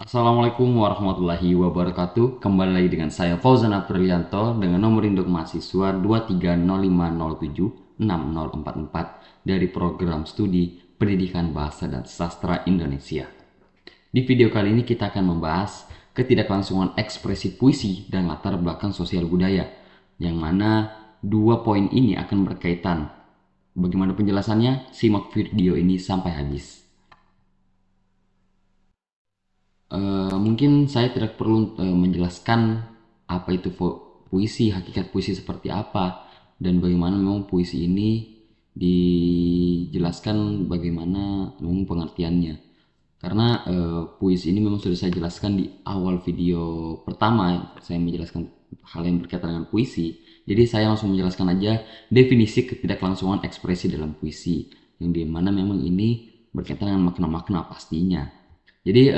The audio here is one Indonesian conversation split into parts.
Assalamualaikum warahmatullahi wabarakatuh. Kembali lagi dengan saya Fauzan Aprilianto dengan nomor induk mahasiswa 23050766044 dari program studi Pendidikan Bahasa dan Sastra Indonesia. Di video kali ini kita akan membahas ketidaklangsungan ekspresi puisi dan latar belakang sosial budaya, yang mana dua poin ini akan berkaitan. Bagaimana penjelasannya? Simak video ini sampai habis. Mungkin saya tidak perlu menjelaskan apa itu puisi, hakikat puisi seperti apa, dan bagaimana memang puisi ini dijelaskan bagaimana memang pengertiannya. Karena puisi ini memang sudah saya jelaskan di awal video pertama, saya menjelaskan hal yang berkaitan dengan puisi. Jadi saya langsung menjelaskan aja definisi ketidaklangsungan ekspresi dalam puisi, yang dimana memang ini berkaitan dengan makna-makna pastinya. Jadi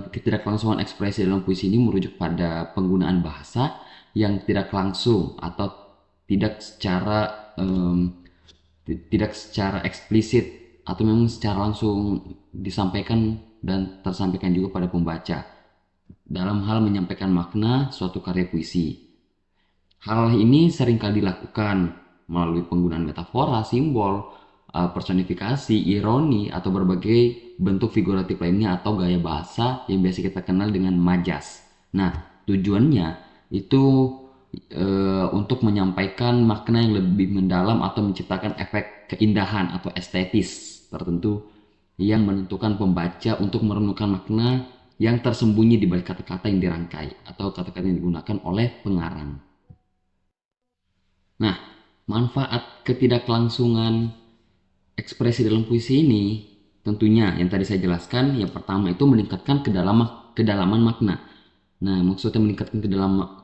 ketidaklangsungan ekspresi dalam puisi ini merujuk pada penggunaan bahasa yang tidak langsung atau tidak secara tidak secara eksplisit atau memang secara langsung disampaikan dan tersampaikan juga pada pembaca dalam hal menyampaikan makna suatu karya puisi. Hal ini seringkali dilakukan melalui penggunaan metafora, simbol, personifikasi, ironi, atau berbagai bentuk figuratif lainnya atau gaya bahasa yang biasa kita kenal dengan majas. Nah, tujuannya itu untuk menyampaikan makna yang lebih mendalam atau menciptakan efek keindahan atau estetis tertentu yang menentukan pembaca untuk merenungkan makna yang tersembunyi di balik kata-kata yang dirangkai atau kata-kata yang digunakan oleh pengarang. Nah, manfaat ketidaklangsungan ekspresi dalam puisi ini tentunya yang tadi saya jelaskan, yang pertama itu meningkatkan kedalaman makna. Nah, maksudnya meningkatkan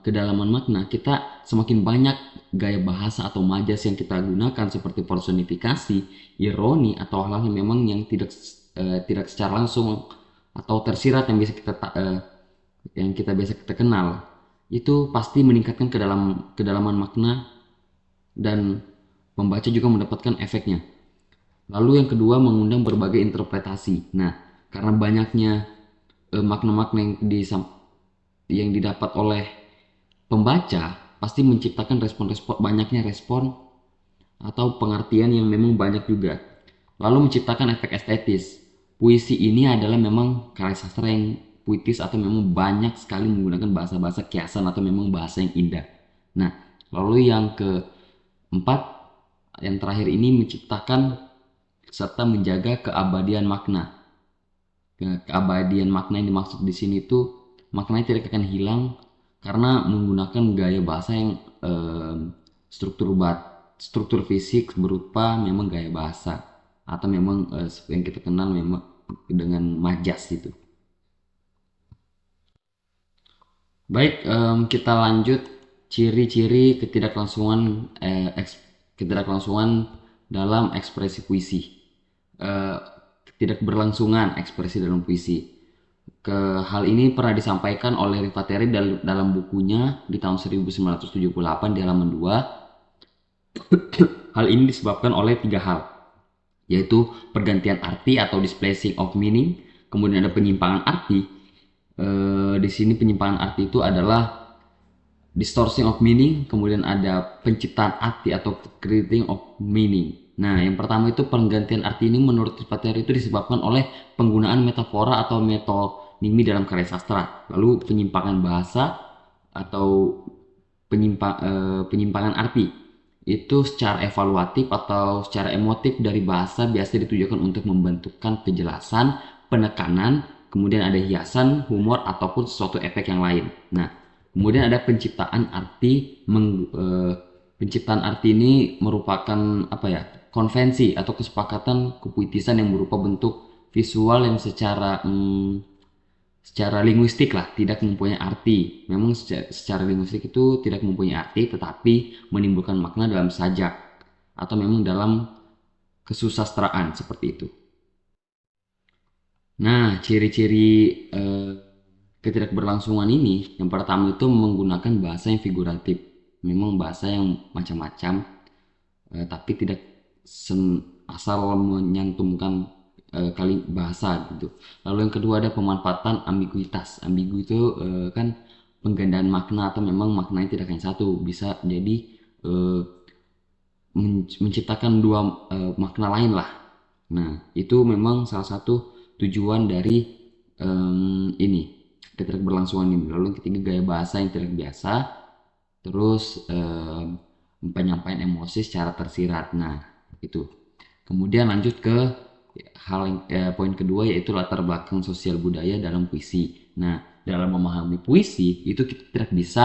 kedalaman makna, kita semakin banyak gaya bahasa atau majas yang kita gunakan seperti personifikasi, ironi, atau hal-hal yang memang yang tidak secara langsung atau tersirat yang kita biasa kita kenal, itu pasti meningkatkan kedalaman makna dan pembaca juga mendapatkan efeknya. Lalu yang kedua, mengundang berbagai interpretasi. Nah, karena banyaknya makna-makna yang didapat oleh pembaca, pasti menciptakan banyaknya respon atau pengertian yang memang banyak juga. Lalu menciptakan efek estetis. Puisi ini adalah memang karya sastra yang puitis atau memang banyak sekali menggunakan bahasa-bahasa kiasan atau memang bahasa yang indah. Nah, lalu yang keempat, yang terakhir ini menciptakan serta menjaga keabadian makna. Keabadian makna yang dimaksud di sini tuh maknanya tidak akan hilang karena menggunakan gaya bahasa yang struktur fisik berupa memang gaya bahasa atau memang yang kita kenal memang dengan majas itu. Baik, kita lanjut ciri-ciri ketidaklangsungan dalam ekspresi puisi. Ketidakberlangsungan ekspresi dalam puisi. Hal ini pernah disampaikan oleh Rifat Heri dalam bukunya di tahun 1978 di halaman 2. Hal ini disebabkan oleh tiga hal, yaitu pergantian arti atau displacing of meaning, kemudian ada penyimpangan arti. Di sini penyimpangan arti itu adalah distortion of meaning, kemudian ada penciptaan arti atau creating of meaning. Nah, yang pertama itu pergantian arti ini menurut Pateri itu disebabkan oleh penggunaan metafora atau metonimi dalam karya sastra. Lalu penyimpangan bahasa atau penyimpangan arti itu secara evaluatif atau secara emotif dari bahasa biasa ditujukan untuk membentukkan kejelasan, penekanan, kemudian ada hiasan, humor ataupun sesuatu efek yang lain. Nah, kemudian ada penciptaan arti. Penciptaan arti ini merupakan konvensi atau kesepakatan kepuitisan yang berupa bentuk visual yang secara linguistik lah tidak mempunyai arti. Memang secara linguistik itu tidak mempunyai arti, tetapi menimbulkan makna dalam sajak atau memang dalam kesusastraan seperti itu. Nah, ciri-ciri ketidakberlangsungan ini, yang pertama itu menggunakan bahasa yang figuratif. Memang bahasa yang macam-macam, tapi tidak asal menyantumkan kali bahasa gitu. Lalu yang kedua ada pemanfaatan ambiguitas. Ambigu itu kan penggandaan makna atau memang maknanya tidak hanya satu, bisa jadi eh, menciptakan dua makna lain lah. Nah, itu memang salah satu tujuan dari ini ketidakberlangsungan ini. Lalu yang ketiga gaya bahasa yang tidak biasa, terus penyampaian emosi secara tersirat. Nah, itu. Kemudian lanjut ke poin kedua yaitu latar belakang sosial budaya dalam puisi. Nah, dalam memahami puisi itu kita tidak bisa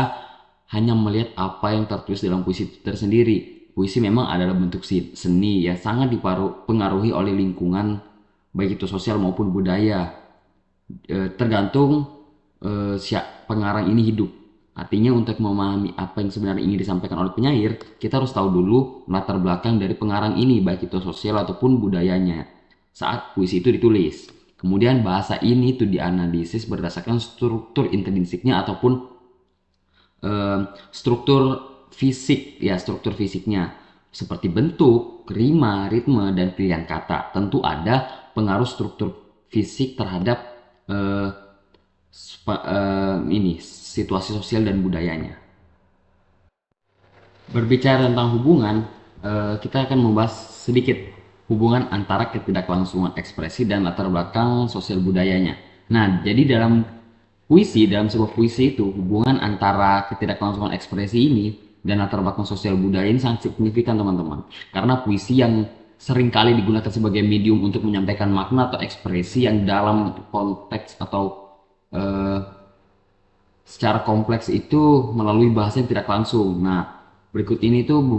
hanya melihat apa yang tertulis dalam puisi itu tersendiri. Puisi memang adalah bentuk seni yang sangat dipengaruhi oleh lingkungan baik itu sosial maupun budaya. Tergantung pengarang ini hidup. Artinya untuk memahami apa yang sebenarnya ingin disampaikan oleh penyair, kita harus tahu dulu latar belakang dari pengarang ini, baik itu sosial ataupun budayanya saat puisi itu ditulis. Kemudian bahasa ini itu dianalisis berdasarkan struktur intrinsiknya ataupun struktur fisik, ya struktur fisiknya seperti bentuk, rima, ritme, dan pilihan kata. Tentu ada pengaruh struktur fisik terhadap eh, ini situasi sosial dan budayanya. Berbicara tentang hubungan, kita akan membahas sedikit hubungan antara ketidaklangsungan ekspresi dan latar belakang sosial budayanya. Nah, jadi dalam sebuah puisi itu hubungan antara ketidaklangsungan ekspresi ini dan latar belakang sosial budaya ini sangat signifikan teman-teman. Karena puisi yang seringkali digunakan sebagai medium untuk menyampaikan makna atau ekspresi yang dalam konteks atau eh, secara kompleks itu melalui bahasa yang tidak langsung. Nah, berikut ini tuh em,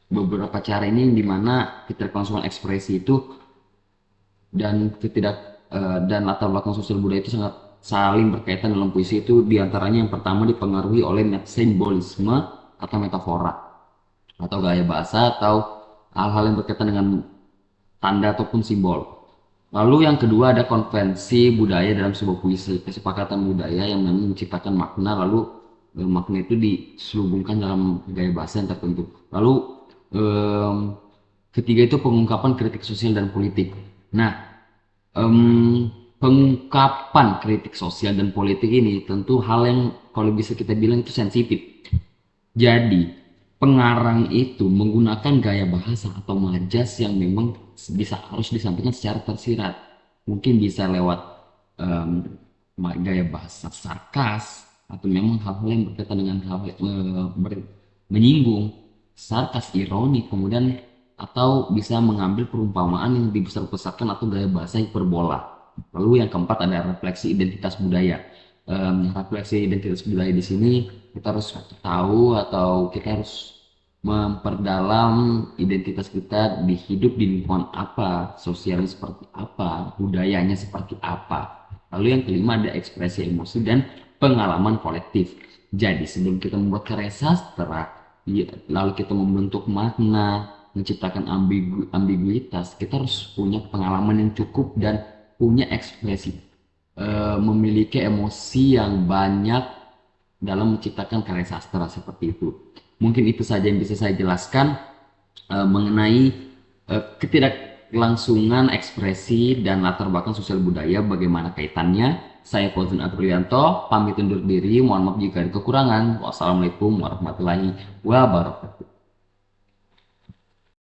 beberapa cara ini dimana ketidaklangsungan ekspresi itu dan latar belakang sosial budaya itu sangat saling berkaitan dalam puisi itu. Diantaranya yang pertama dipengaruhi oleh simbolisme atau metafora atau gaya bahasa atau hal-hal yang berkaitan dengan tanda ataupun simbol. Lalu yang kedua ada konvensi budaya dalam sebuah puisi, kesepakatan budaya yang memang menciptakan makna, lalu makna itu diselubungkan dalam gaya bahasa yang tertentu. Lalu em, ketiga itu pengungkapan kritik sosial dan politik. Nah, pengungkapan kritik sosial dan politik ini tentu hal yang kalau bisa kita bilang itu sensitif. Jadi, pengarang itu menggunakan gaya bahasa atau majas yang memang harus disampaikan secara tersirat. Mungkin bisa lewat em, gaya bahasa sarkas atau memang hal-hal yang berkaitan dengan hal menyinggung, sarkas, ironi, kemudian atau bisa mengambil perumpamaan yang dibesar-besarkan atau gaya bahasa hiperbola. Lalu yang keempat ada refleksi identitas budaya. Refleksi identitas budaya di sini kita harus tahu atau kita harus memperdalam identitas kita di hidup di lingkungan apa, sosialnya seperti apa, budayanya seperti apa. Lalu yang kelima ada ekspresi emosi dan pengalaman kolektif. Jadi sebelum kita membuat karya sastra, lalu kita membentuk makna, menciptakan ambiguitas, kita harus punya pengalaman yang cukup dan punya ekspresi, memiliki emosi yang banyak dalam menciptakan karya sastra seperti itu. Mungkin itu saja yang bisa saya jelaskan mengenai ketidaklangsungan ekspresi dan latar belakang sosial budaya, bagaimana kaitannya. Saya Fauzan Aprilianto, pamit undur diri. Mohon maaf jika ada kekurangan. Wassalamualaikum warahmatullahi wabarakatuh.